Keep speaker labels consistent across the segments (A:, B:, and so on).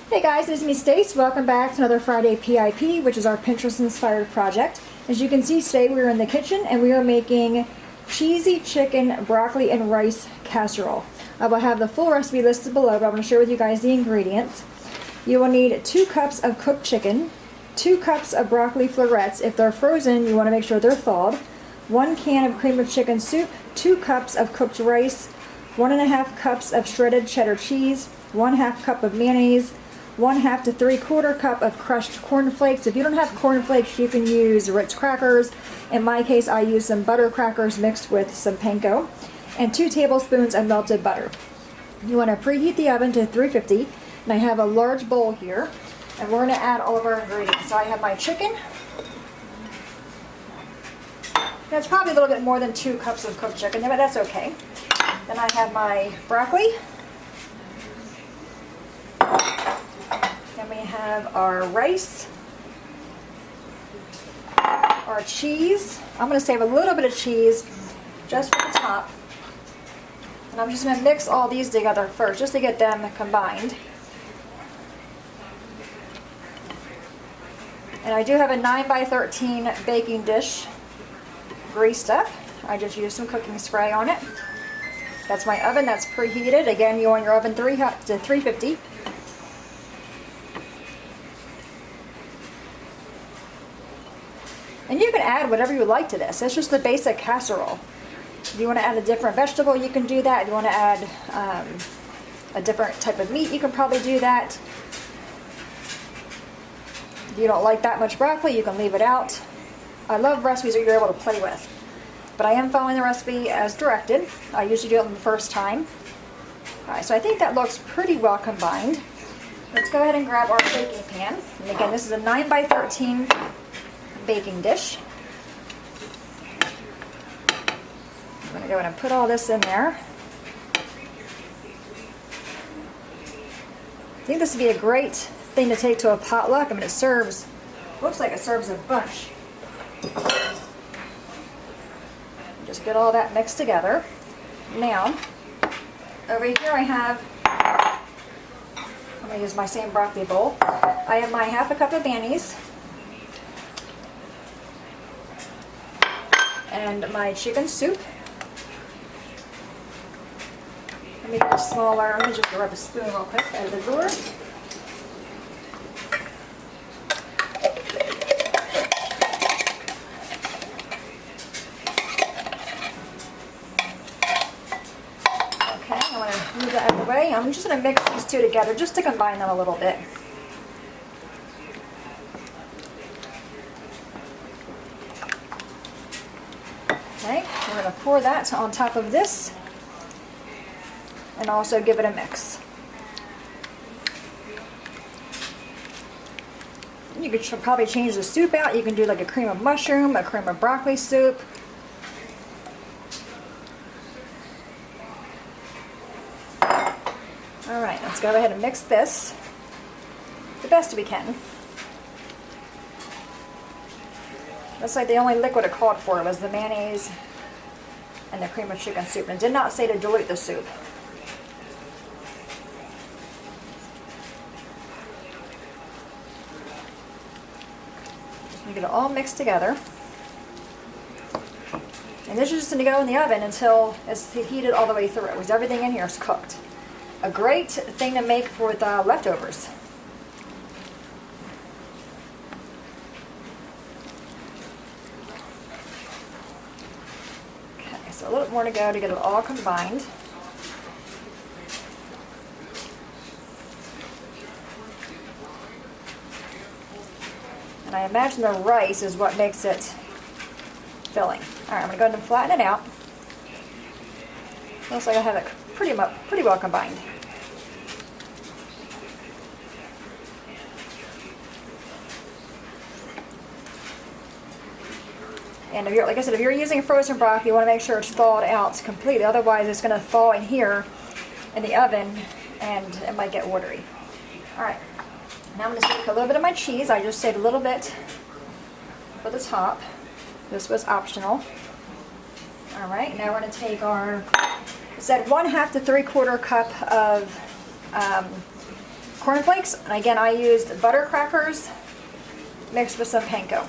A: Hey guys, this is me Stace. Welcome back to another Friday PIP, which is our Pinterest inspired project. As you can see, today we are in the kitchen and we are making cheesy chicken broccoli and rice casserole. I will have the full recipe listed below, but I'm going to share with you guys the ingredients. You will need 2 cups of cooked chicken, 2 cups of broccoli florets. If they're frozen, you want to make sure they're thawed. 1 can of cream of chicken soup, 2 cups of cooked rice, 1.5 cups of shredded cheddar cheese, 1/2 cup of mayonnaise, 1/2 to 3/4 cup of crushed corn flakes. If you don't have corn flakes, you can use Ritz crackers. In my case, I use some butter crackers mixed with some panko, and 2 tablespoons of melted butter. You want to preheat the oven to 350, and I have a large bowl here, and we're going to add all of our ingredients. So I have my chicken. That's probably a little bit more than 2 cups of cooked chicken, but that's okay. Then I have my broccoli. Then we have our rice, our cheese. I'm going to save a little bit of cheese just for the top. And I'm just going to mix all these together first, just to get them combined. And I do have a 9x13 baking dish greased up. I just used some cooking spray on it. That's my oven, that's preheated. Again, you want your oven to 350. And you can add whatever you like to this. It's just the basic casserole. If you want to add a different vegetable, you can do that. If you want to add a different type of meat, you can probably do that. If you don't like that much broccoli, you can leave it out. I love recipes that you're able to play with. But I am following the recipe as directed. I usually do it on the first time. Alright, so I think that looks pretty well combined. Let's go ahead and grab our baking pan. And again, this is a 9x13 baking dish. I'm going to go ahead and put all this in there. I think this would be a great thing to take to a potluck. I mean, it serves, looks like it serves a bunch. Just get all that mixed together. Now, over here I have, I'm going to use my same broccoli bowl. I have my 1/2 cup of mayonnaise and my chicken soup. Let me get a smaller, let me just grab a spoon real quick out of the drawer. Move that out of the way. I'm just going to mix these two together just to combine them a little bit. Okay, we're going to pour that on top of this and also give it a mix. You could probably change the soup out. You can do like a cream of mushroom, a cream of broccoli soup. Alright, let's go ahead and mix this the best we can. Looks like the only liquid it called for was the mayonnaise and the cream of chicken soup, and it did not say to dilute the soup. Just get it all mixed together. And this is just going to go in the oven until it's heated all the way through, because everything in here is cooked. A great thing to make for the leftovers. Okay, so a little bit more to go to get it all combined. And I imagine the rice is what makes it filling. Alright, I'm going to go ahead and flatten it out. Looks like I have it pretty well combined. And if you're, like I said, if you're using frozen broccoli, you want to make sure it's thawed out completely. Otherwise, it's going to thaw in here in the oven, and it might get watery. All right. Now I'm going to take a little bit of my cheese. I just saved a little bit for the top. This was optional. All right. Now we're going to take our, it said 1/2 to 3/4 cup of cornflakes. And again, I used butter crackers mixed with some panko.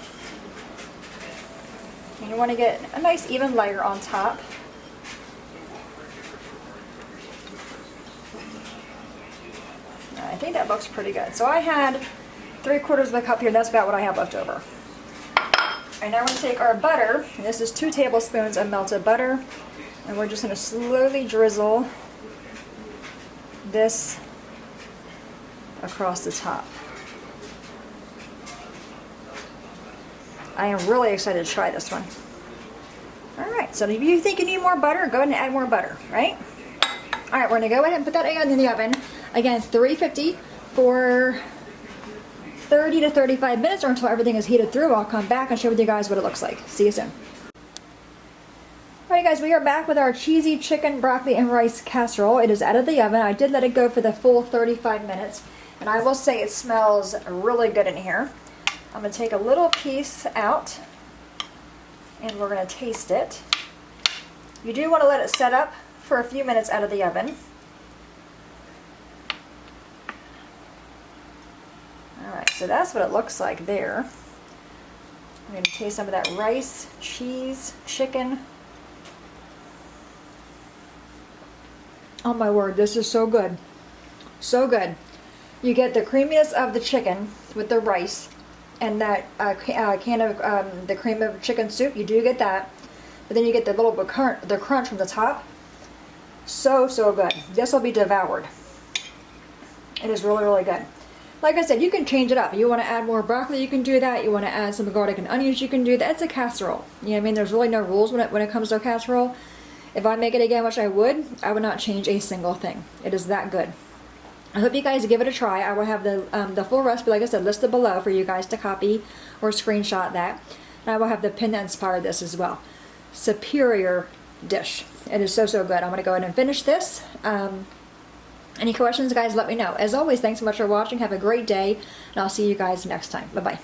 A: And you want to get a nice even layer on top. I think that looks pretty good. So I had 3/4 of a cup here. That's about what I have left over. And now we're going to take our butter. And this is 2 tablespoons of melted butter. And we're just going to slowly drizzle this across the top. I am really excited to try this one. Alright, so if you think you need more butter, go ahead and add more butter, right? Alright, we're going to go ahead and put that egg in the oven. Again, 350 for 30 to 35 minutes or until everything is heated through. I'll come back and share with you guys what it looks like. See you soon. Alright guys, we are back with our cheesy chicken, broccoli, and rice casserole. It is out of the oven. I did let it go for the full 35 minutes. And I will say it smells really good in here. I'm going to take a little piece out and we're going to taste it. You do want to let it set up for a few minutes out of the oven. Alright, so that's what it looks like there. I'm going to taste some of that rice, cheese, chicken. Oh my word, this is so good. So good. You get the creaminess of the chicken with the rice and that can of the cream of chicken soup. You do get that. But then you get the little bit the crunch from the top. So, so good. This will be devoured. It is really, really good. Like I said, you can change it up. You want to add more broccoli, you can do that. You want to add some garlic and onions, you can do that. It's a casserole. You know what I mean? There's really no rules when it comes to a casserole. If I make it again, which I would not change a single thing. It is that good. I hope you guys give it a try. I will have the full recipe, like I said, listed below for you guys to copy or screenshot that. And I will have the pin that inspired this as well. Superior dish. It is so, so good. I'm going to go ahead and finish this. Any questions, guys, let me know. As always, thanks so much for watching. Have a great day, and I'll see you guys next time. Bye-bye.